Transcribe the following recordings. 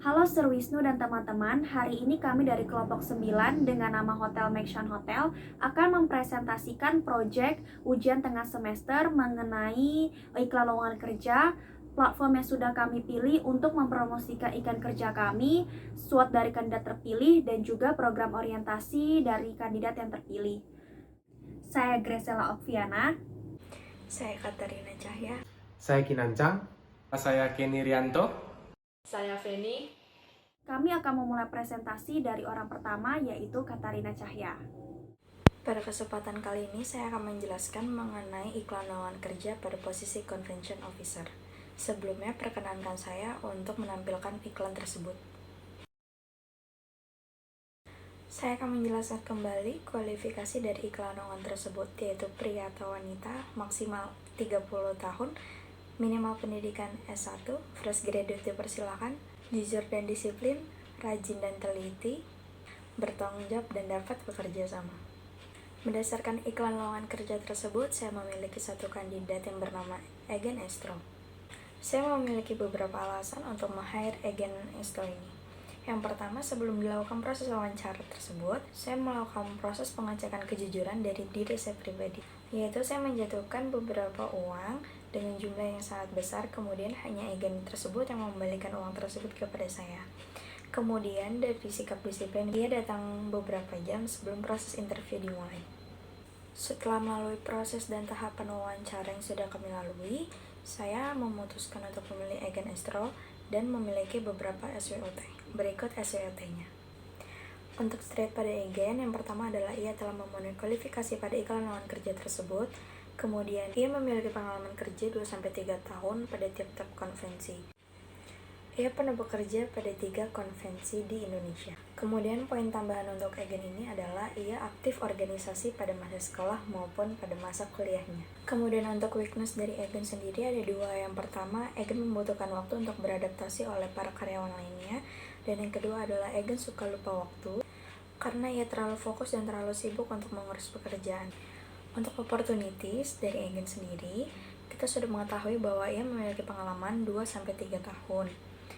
Halo Sir Wisnu dan teman-teman, hari ini kami dari kelompok 9 dengan nama Hotel Maxion Hotel akan mempresentasikan proyek ujian tengah semester mengenai iklan lowongan kerja, platform yang sudah kami pilih untuk mempromosikan iklan kerja kami, SWOT dari kandidat terpilih, dan juga program orientasi dari kandidat yang terpilih. Saya Graciela Okviana. Saya Katarina Cahya. Saya Kinancang. Saya Kenny Rianto. Saya Feni. Kami akan memulai presentasi dari orang pertama, yaitu Katarina Cahya. Pada kesempatan kali ini saya akan menjelaskan mengenai iklan lowongan kerja pada posisi Convention Officer. Sebelumnya perkenankan saya untuk menampilkan iklan tersebut. Saya akan menjelaskan kembali kualifikasi dari iklan lowongan tersebut, yaitu pria atau wanita, maksimal 30 tahun, minimal pendidikan S1, fresh graduate dipersilakan, jujur dan disiplin, rajin dan teliti, bertanggung jawab dan dapat bekerja sama. Berdasarkan iklan lowongan kerja tersebut, saya memiliki satu kandidat yang bernama Egen Estro. Saya memiliki beberapa alasan untuk meng-hire Egen Estro ini. Yang pertama, sebelum dilakukan proses wawancara tersebut, saya melakukan proses pengecekan kejujuran dari diri saya pribadi, yaitu saya menjatuhkan beberapa uang dengan jumlah yang sangat besar, kemudian hanya Egen tersebut yang membalikan uang tersebut kepada saya. Kemudian dari sikap disiplin, dia datang beberapa jam sebelum proses interview dimulai. Setelah melalui proses dan tahapan wawancara yang sudah kami lalui, saya memutuskan untuk memilih Egen Estro dan memiliki beberapa SWOT. Berikut SWOT-nya. Untuk straight pada Egen, yang pertama adalah ia telah memenuhi kualifikasi pada iklan lowongan kerja tersebut. Kemudian, ia memiliki pengalaman kerja 2-3 tahun pada tiap-tiap konvensi. Ia pernah bekerja pada 3 konvensi di Indonesia. Kemudian, poin tambahan untuk Egen ini adalah ia aktif organisasi pada masa sekolah maupun pada masa kuliahnya. Kemudian, untuk weakness dari Egen sendiri ada 2. Yang pertama, Egen membutuhkan waktu untuk beradaptasi oleh para karyawan lainnya. Dan yang kedua adalah Egen suka lupa waktu karena ia terlalu fokus dan terlalu sibuk untuk mengurus pekerjaan. Untuk opportunities dari Egen sendiri, kita sudah mengetahui bahwa ia memiliki pengalaman 2-3 tahun.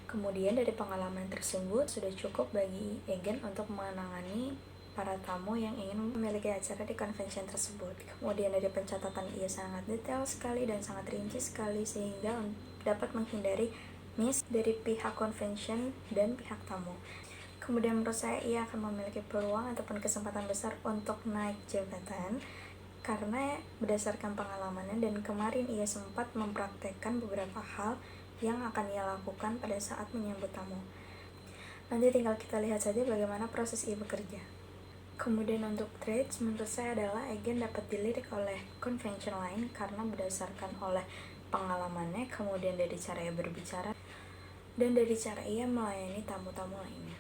Kemudian dari pengalaman tersebut sudah cukup bagi Egen untuk menangani para tamu yang ingin memiliki acara di convention tersebut. Kemudian dari pencatatan ia sangat detail sekali dan sangat rinci sekali sehingga dapat menghindari miss dari pihak convention dan pihak tamu. Kemudian menurut saya ia akan memiliki peluang ataupun kesempatan besar untuk naik jabatan karena berdasarkan pengalamannya dan kemarin ia sempat mempraktekkan beberapa hal yang akan ia lakukan pada saat menyambut tamu. Nanti tinggal kita lihat saja bagaimana proses ia bekerja. Kemudian untuk traits, menurut saya adalah Egen dapat dilirik oleh convention lain karena berdasarkan oleh pengalamannya, kemudian dari cara ia berbicara, dan dari cara ia melayani tamu-tamu lainnya.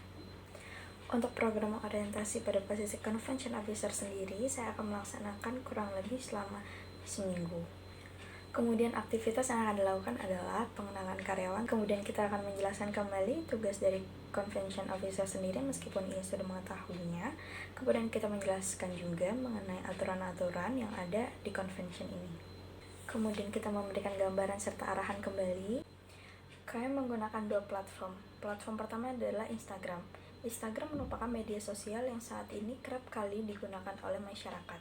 Untuk program orientasi pada posisi Convention Officer sendiri, saya akan melaksanakan kurang lebih selama seminggu. Kemudian aktivitas yang akan dilakukan adalah pengenalan karyawan, kemudian kita akan menjelaskan kembali tugas dari Convention Officer sendiri meskipun ia sudah mengetahuinya. Kemudian kita menjelaskan juga mengenai aturan-aturan yang ada di convention ini. Kemudian kita memberikan gambaran serta arahan kembali. Kami menggunakan 2 platform. Platform pertama adalah Instagram. Instagram merupakan media sosial yang saat ini kerap kali digunakan oleh masyarakat.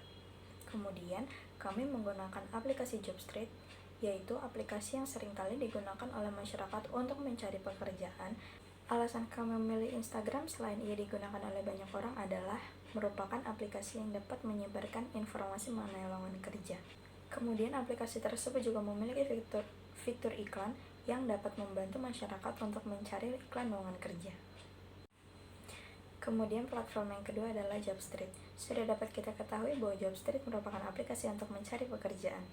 Kemudian, kami menggunakan aplikasi Jobstreet, yaitu aplikasi yang seringkali digunakan oleh masyarakat untuk mencari pekerjaan. Alasan kami memilih Instagram selain ia digunakan oleh banyak orang adalah merupakan aplikasi yang dapat menyebarkan informasi mengenai lowongan kerja. Kemudian, aplikasi tersebut juga memiliki fitur iklan yang dapat membantu masyarakat untuk mencari iklan lowongan kerja. Kemudian platform yang kedua adalah Jobstreet. Sudah dapat kita ketahui bahwa Jobstreet merupakan aplikasi untuk mencari pekerjaan.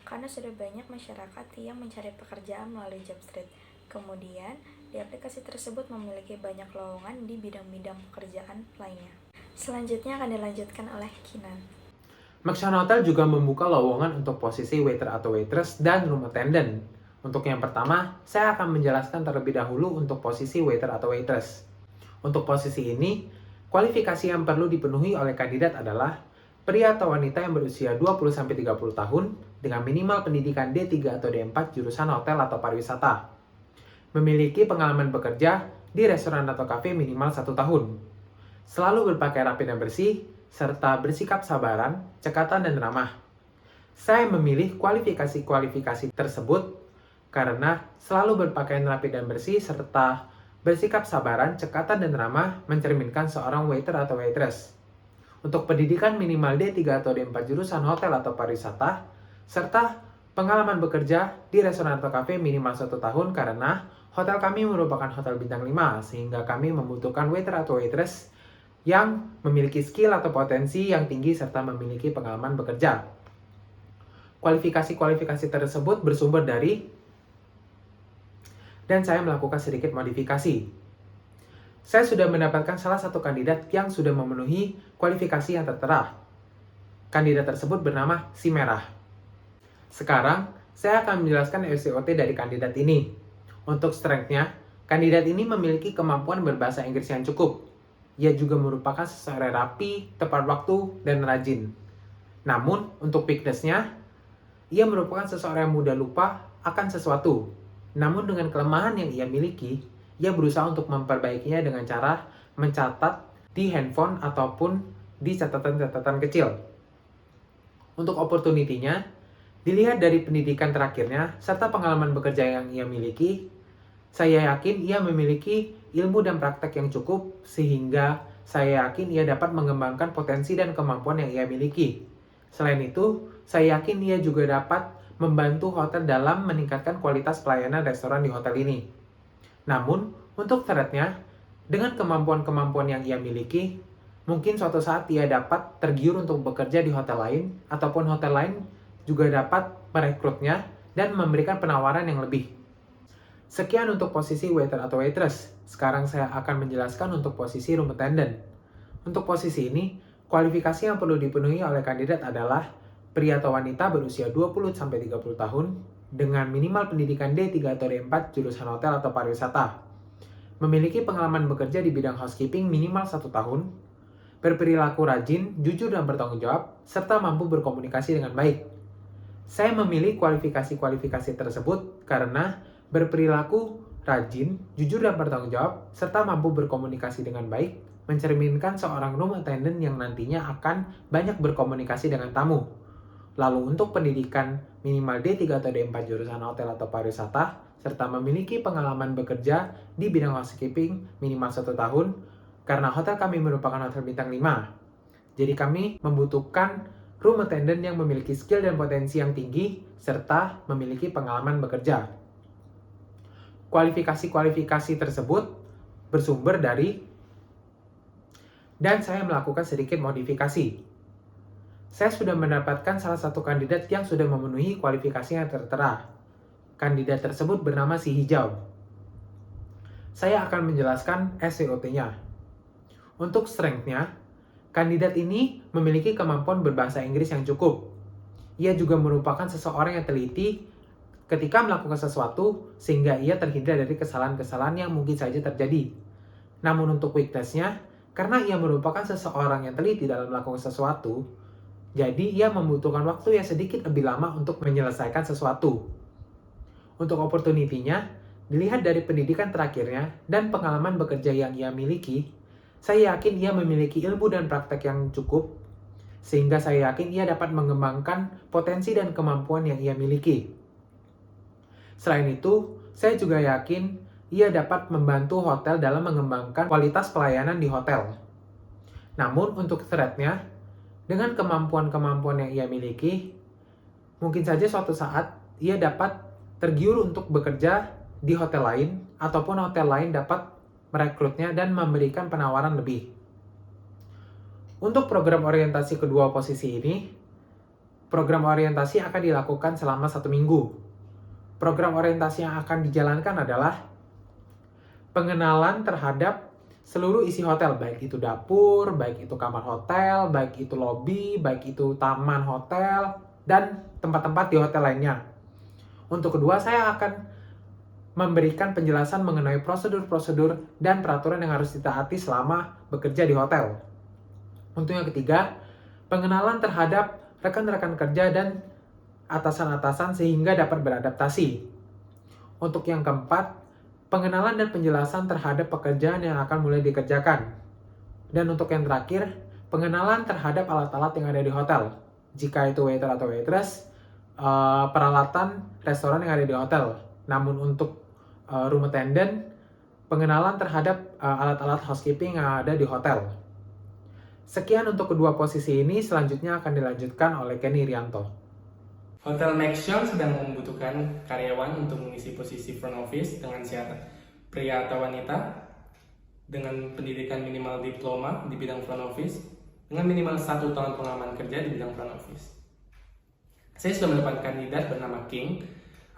Karena sudah banyak masyarakat yang mencari pekerjaan melalui Jobstreet. Kemudian, di aplikasi tersebut memiliki banyak lowongan di bidang-bidang pekerjaan lainnya. Selanjutnya akan dilanjutkan oleh Kinan. Maxion Hotel juga membuka lowongan untuk posisi waiter atau waitress dan room attendant. Untuk yang pertama, saya akan menjelaskan terlebih dahulu untuk posisi waiter atau waitress. Untuk posisi ini, kualifikasi yang perlu dipenuhi oleh kandidat adalah pria atau wanita yang berusia 20-30 tahun dengan minimal pendidikan D3 atau D4 jurusan hotel atau pariwisata. memiliki pengalaman bekerja di restoran atau kafe minimal 1 tahun, selalu berpakaian rapi dan bersih, serta bersikap sabaran, cekatan, dan ramah. Saya memilih kualifikasi-kualifikasi tersebut karena selalu berpakaian rapi dan bersih, serta bersikap sabaran, cekatan, dan ramah mencerminkan seorang waiter atau waitress. Untuk pendidikan minimal D3 atau D4 jurusan hotel atau pariwisata, serta pengalaman bekerja di restoran atau kafe minimal 1 tahun karena hotel kami merupakan hotel bintang 5, sehingga kami membutuhkan waiter atau waitress yang memiliki skill atau potensi yang tinggi serta memiliki pengalaman bekerja. Kualifikasi-kualifikasi tersebut bersumber dari, dan saya melakukan sedikit modifikasi. Saya sudah mendapatkan salah satu kandidat yang sudah memenuhi kualifikasi yang tertera. Kandidat tersebut bernama Si Merah. Sekarang, saya akan menjelaskan SWOT dari kandidat ini. Untuk strength-nya, kandidat ini memiliki kemampuan berbahasa Inggris yang cukup. Ia juga merupakan seseorang rapi, tepat waktu, dan rajin. Namun, untuk weakness-nya, ia merupakan seseorang yang mudah lupa akan sesuatu. Namun dengan kelemahan yang ia miliki, ia berusaha untuk memperbaikinya dengan cara mencatat di handphone ataupun di catatan-catatan kecil. Untuk opportunity-nya, dilihat dari pendidikan terakhirnya serta pengalaman bekerja yang ia miliki, saya yakin ia memiliki ilmu dan praktek yang cukup sehingga saya yakin ia dapat mengembangkan potensi dan kemampuan yang ia miliki. Selain itu, saya yakin ia juga dapat membantu hotel dalam meningkatkan kualitas pelayanan restoran di hotel ini. Namun, untuk threat-nya, dengan kemampuan-kemampuan yang ia miliki, mungkin suatu saat ia dapat tergiur untuk bekerja di hotel lain, ataupun hotel lain juga dapat merekrutnya dan memberikan penawaran yang lebih. Sekian untuk posisi waiter atau waitress. Sekarang saya akan menjelaskan untuk posisi room attendant. Untuk posisi ini, kualifikasi yang perlu dipenuhi oleh kandidat adalah pria atau wanita berusia 20-30 tahun, dengan minimal pendidikan D3 atau D4 jurusan hotel atau pariwisata. Memiliki pengalaman bekerja di bidang housekeeping minimal 1 tahun, berperilaku rajin, jujur dan bertanggung jawab, serta mampu berkomunikasi dengan baik. Saya memilih kualifikasi-kualifikasi tersebut karena berperilaku rajin, jujur dan bertanggung jawab, serta mampu berkomunikasi dengan baik, mencerminkan seorang room attendant yang nantinya akan banyak berkomunikasi dengan tamu. Lalu untuk pendidikan minimal D3 atau D4 jurusan hotel atau pariwisata, serta memiliki pengalaman bekerja di bidang housekeeping minimal 1 tahun, karena hotel kami merupakan hotel bintang 5. Jadi kami membutuhkan room attendant yang memiliki skill dan potensi yang tinggi, serta memiliki pengalaman bekerja. Kualifikasi-kualifikasi tersebut bersumber dari, dan saya melakukan sedikit modifikasi. Saya sudah mendapatkan salah satu kandidat yang sudah memenuhi kualifikasi yang tertera. Kandidat tersebut bernama Si Hijau. Saya akan menjelaskan SWOT-nya. Untuk strength-nya, kandidat ini memiliki kemampuan berbahasa Inggris yang cukup. Ia juga merupakan seseorang yang teliti ketika melakukan sesuatu sehingga ia terhindar dari kesalahan-kesalahan yang mungkin saja terjadi. Namun untuk weakness-nya, karena ia merupakan seseorang yang teliti dalam melakukan sesuatu, jadi ia membutuhkan waktu yang sedikit lebih lama untuk menyelesaikan sesuatu. Untuk opportunity-nya, dilihat dari pendidikan terakhirnya dan pengalaman bekerja yang ia miliki, saya yakin ia memiliki ilmu dan praktek yang cukup, sehingga saya yakin ia dapat mengembangkan potensi dan kemampuan yang ia miliki. Selain itu, saya juga yakin ia dapat membantu hotel dalam mengembangkan kualitas pelayanan di hotel. Namun untuk threat-nya, dengan kemampuan-kemampuan yang ia miliki, mungkin saja suatu saat ia dapat tergiur untuk bekerja di hotel lain, ataupun hotel lain dapat merekrutnya dan memberikan penawaran lebih. Untuk program orientasi kedua posisi ini, program orientasi akan dilakukan selama 1 minggu. Program orientasi yang akan dijalankan adalah pengenalan terhadap seluruh isi hotel, baik itu dapur, baik itu kamar hotel, baik itu lobi, baik itu taman hotel, dan tempat-tempat di hotel lainnya. Untuk kedua, saya akan memberikan penjelasan mengenai prosedur-prosedur dan peraturan yang harus ditaati selama bekerja di hotel. Untuk yang ketiga, pengenalan terhadap rekan-rekan kerja dan atasan-atasan sehingga dapat beradaptasi. Untuk yang keempat, pengenalan dan penjelasan terhadap pekerjaan yang akan mulai dikerjakan. Dan untuk yang terakhir, pengenalan terhadap alat-alat yang ada di hotel. Jika itu waiter atau waitress, peralatan restoran yang ada di hotel. Namun untuk room attendant, pengenalan terhadap alat-alat housekeeping yang ada di hotel. Sekian untuk kedua posisi ini, selanjutnya akan dilanjutkan oleh Kenny Rianto. Hotel Maxion sedang membutuhkan karyawan untuk mengisi posisi front office dengan syarat pria atau wanita dengan pendidikan minimal diploma di bidang front office dengan minimal 1 tahun pengalaman kerja di bidang front office. Saya sudah mendapatkan kandidat bernama King.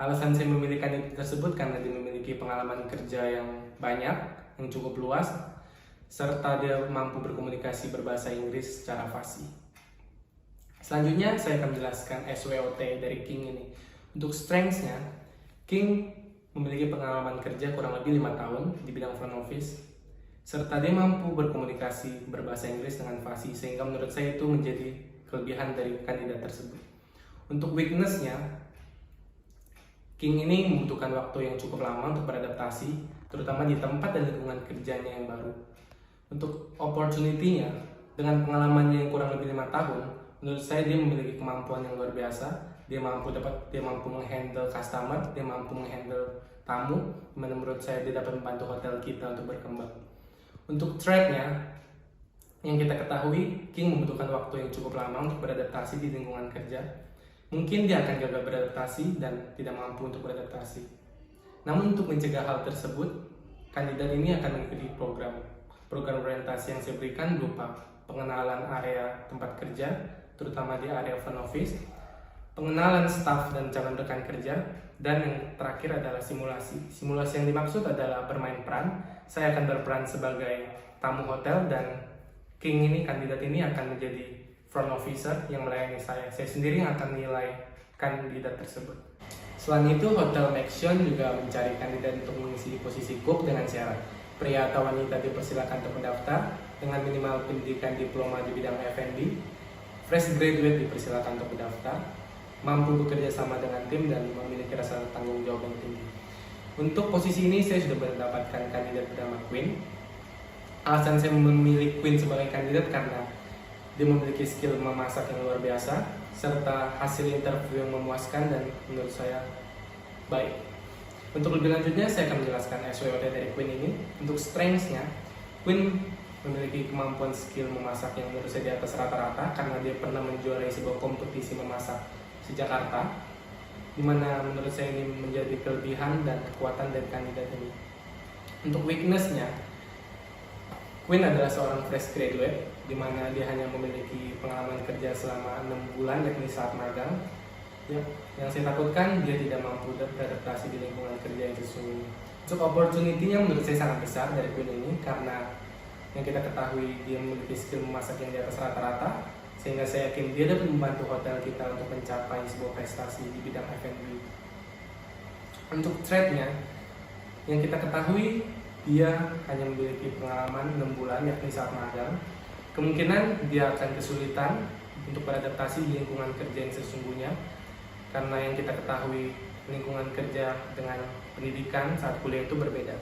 Alasan saya memilih kandidat tersebut karena dia memiliki pengalaman kerja yang banyak, yang cukup luas, serta dia mampu berkomunikasi berbahasa Inggris secara fasih. Selanjutnya saya akan menjelaskan SWOT dari King ini. Untuk strengths-nya, King memiliki pengalaman kerja kurang lebih 5 tahun di bidang front office, serta dia mampu berkomunikasi berbahasa Inggris dengan fasih, sehingga menurut saya itu menjadi kelebihan dari kandidat tersebut. Untuk weakness-nya, King ini membutuhkan waktu yang cukup lama untuk beradaptasi, terutama di tempat dan lingkungan kerjanya yang baru. Untuk opportunity-nya, dengan pengalamannya yang kurang lebih 5 tahun, menurut saya dia memiliki kemampuan yang luar biasa. Dia mampu menghandle customer, dia mampu menghandle tamu, menurut saya dia dapat membantu hotel kita untuk berkembang. Untuk threat-nya, yang kita ketahui, King membutuhkan waktu yang cukup lama untuk beradaptasi di lingkungan kerja. Mungkin dia akan gagal beradaptasi dan tidak mampu untuk beradaptasi. Namun untuk mencegah hal tersebut, kandidat ini akan mengikuti program orientasi yang saya berikan berupa pengenalan area tempat kerja, terutama di area front office, pengenalan staf dan calon rekan kerja, dan yang terakhir adalah simulasi. Simulasi yang dimaksud adalah bermain peran. Saya akan berperan sebagai tamu hotel dan King ini, kandidat ini akan menjadi front officer yang melayani saya. Saya sendiri yang akan menilai kandidat tersebut. Selain itu, Hotel Maxion juga mencari kandidat untuk mengisi posisi cook dengan syarat pria atau wanita dipersilakan untuk mendaftar dengan minimal pendidikan diploma di bidang F&B. Fresh graduate dipersilakan untuk mendaftar, mampu bekerja sama dengan tim dan memiliki rasa tanggung jawab yang tinggi. Untuk posisi ini saya sudah mendapatkan kandidat bernama Queen. Alasan saya memilih Queen sebagai kandidat karena dia memiliki skill memasak yang luar biasa, serta hasil interview yang memuaskan dan menurut saya baik. Untuk lebih lanjutnya, saya akan menjelaskan SWOT dari Queen ini. Untuk strengths-nya, Queen memiliki kemampuan skill memasak yang menurut saya di atas rata-rata karena dia pernah menjuarai sebuah kompetisi memasak di Jakarta, di mana menurut saya ini menjadi kelebihan dan kekuatan dari kandidat ini. Untuk weakness-nya, Queen adalah seorang fresh graduate, di mana dia hanya memiliki pengalaman kerja selama 6 bulan, yakni saat magang. Ya, yang saya takutkan dia tidak mampu beradaptasi di lingkungan kerja yang sesungguhnya. Untuk opportunity-nya menurut saya sangat besar dari Queen ini karena yang kita ketahui dia memiliki skill memasak yang di atas rata-rata, sehingga saya yakin dia dapat membantu hotel kita untuk mencapai sebuah prestasi di bidang F&B. Untuk trade-nya, yang kita ketahui dia hanya memiliki pengalaman 6 bulan yakni saat magang. Kemungkinan dia akan kesulitan untuk beradaptasi di lingkungan kerja yang sesungguhnya karena yang kita ketahui lingkungan kerja dengan pendidikan saat kuliah itu berbeda.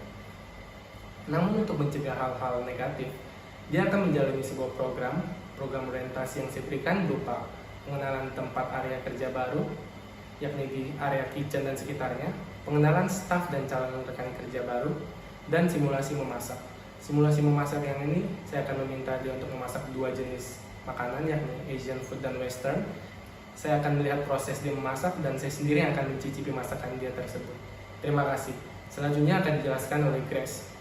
Namun untuk mencegah hal-hal negatif, dia akan menjalani sebuah program orientasi yang saya berikan berupa pengenalan tempat area kerja baru, yakni di area kitchen dan sekitarnya, pengenalan staf dan calon rekan kerja baru, dan simulasi memasak. Simulasi memasak yang ini, saya akan meminta dia untuk memasak 2 jenis makanan, yakni Asian food dan Western. Saya akan melihat proses dia memasak dan saya sendiri akan mencicipi masakan dia tersebut. Terima kasih. Selanjutnya akan dijelaskan oleh Grace.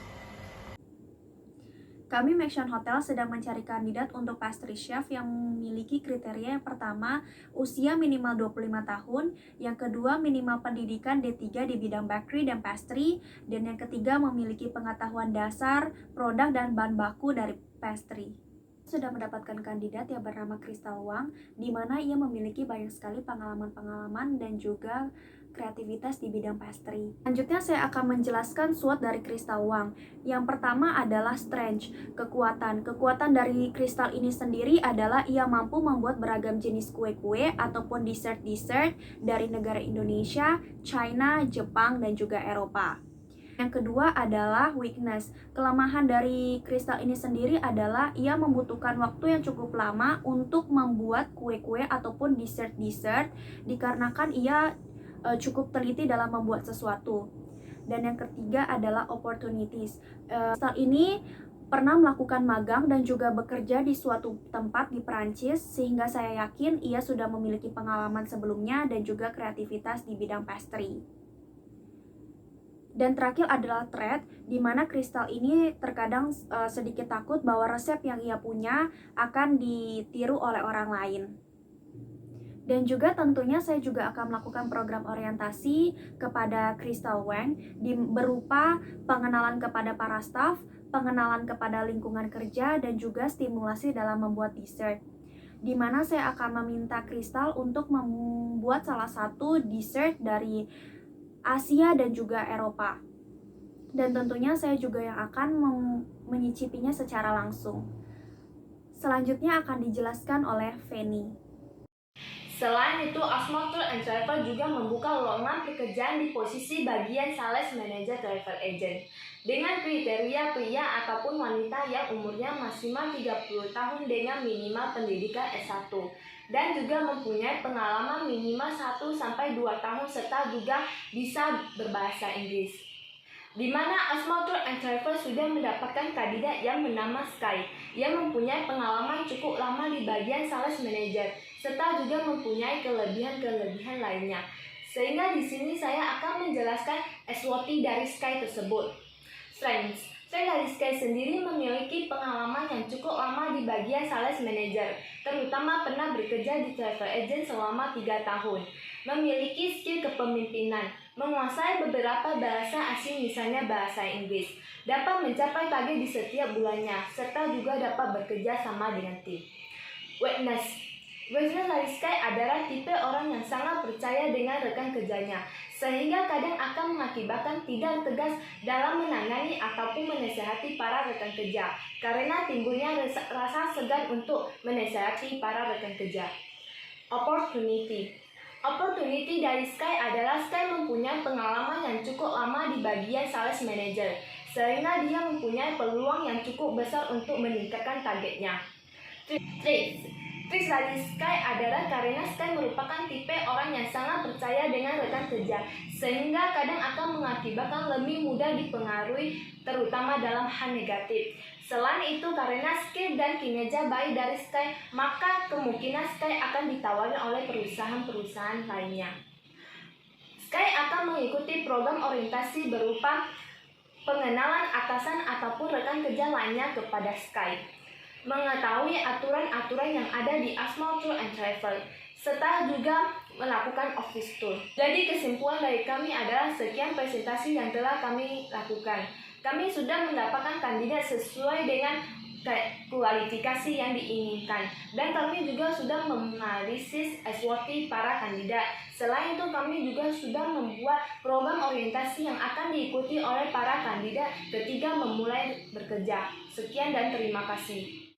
Kami Maxion Hotel sedang mencari kandidat untuk pastry chef yang memiliki kriteria yang pertama, usia minimal 25 tahun, yang kedua minimal pendidikan D3 di bidang bakery dan pastry, dan yang ketiga memiliki pengetahuan dasar, produk dan bahan baku dari pastry. Sudah mendapatkan kandidat yang bernama Crystal Wang, di mana ia memiliki banyak sekali pengalaman-pengalaman dan juga kreativitas di bidang pastry. Selanjutnya saya akan menjelaskan SWOT dari Crystal Wang. Yang pertama adalah strength, kekuatan. Kekuatan dari Crystal ini sendiri adalah ia mampu membuat beragam jenis kue-kue ataupun dessert-dessert dari negara Indonesia, China, Jepang, dan juga Eropa. Yang kedua adalah weakness. Kelemahan dari kristal ini sendiri adalah ia membutuhkan waktu yang cukup lama untuk membuat kue-kue ataupun dessert-dessert dikarenakan ia cukup teliti dalam membuat sesuatu. Dan yang ketiga adalah opportunities. Kristal ini pernah melakukan magang dan juga bekerja di suatu tempat di Perancis, sehingga saya yakin ia sudah memiliki pengalaman sebelumnya dan juga kreativitas di bidang pastry. Dan terakhir adalah threat, di mana kristal ini terkadang sedikit takut bahwa resep yang ia punya akan ditiru oleh orang lain. Dan juga tentunya saya juga akan melakukan program orientasi kepada Crystal Wang berupa pengenalan kepada para staf, pengenalan kepada lingkungan kerja, dan juga stimulasi dalam membuat dessert. Di mana saya akan meminta Crystal untuk membuat salah satu dessert dari Asia dan juga Eropa. Dan tentunya saya juga yang akan menyicipinya secara langsung. Selanjutnya akan dijelaskan oleh Feni. Selain itu, Asma Tour and Travel juga membuka lowongan pekerjaan di posisi bagian Sales Manager Travel Agent dengan kriteria pria ataupun wanita yang umurnya maksimal 30 tahun dengan minimal pendidikan S1 dan juga mempunyai pengalaman minimal 1-2 tahun serta juga bisa berbahasa Inggris. Di mana Asma Tour and Travel sudah mendapatkan kandidat yang bernama Sky yang mempunyai pengalaman cukup lama di bagian Sales Manager serta juga mempunyai kelebihan-kelebihan lainnya. Sehingga di sini saya akan menjelaskan SWOT dari Sky tersebut. Strengths dari Sky sendiri memiliki pengalaman yang cukup lama di bagian Sales Manager, terutama pernah bekerja di travel agent selama 3 tahun. Memiliki skill kepemimpinan, menguasai beberapa bahasa asing misalnya bahasa Inggris, dapat mencapai target di setiap bulannya, serta juga dapat bekerja sama dengan tim. Weakness dari Sky adalah tipe orang yang sangat percaya dengan rekan kerjanya, sehingga kadang akan mengakibatkan tidak tegas dalam menangani ataupun menasihati para rekan kerja, karena timbulnya rasa segan untuk menasihati para rekan kerja. Opportunity dari Sky adalah Sky mempunyai pengalaman yang cukup lama di bagian Sales Manager, sehingga dia mempunyai peluang yang cukup besar untuk meningkatkan targetnya. Trik dari Sky adalah karena Sky merupakan tipe orang yang sangat percaya dengan rekan kerja, sehingga kadang akan mengakibatkan lebih mudah dipengaruhi, terutama dalam hal negatif. Selain itu, karena skill dan kinerja baik dari Sky, maka kemungkinan Sky akan ditawari oleh perusahaan-perusahaan lainnya. Sky akan mengikuti program orientasi berupa pengenalan atasan ataupun rekan kerja lainnya kepada Sky, mengetahui aturan-aturan yang ada di Asma Tour and Travel, serta juga melakukan office tour. Jadi kesimpulan dari kami adalah sekian presentasi yang telah kami lakukan. Kami sudah mendapatkan kandidat sesuai dengan kualifikasi yang diinginkan, dan kami juga sudah menganalisis SWOT para kandidat. Selain itu, kami juga sudah membuat program orientasi yang akan diikuti oleh para kandidat ketika memulai bekerja. Sekian dan terima kasih.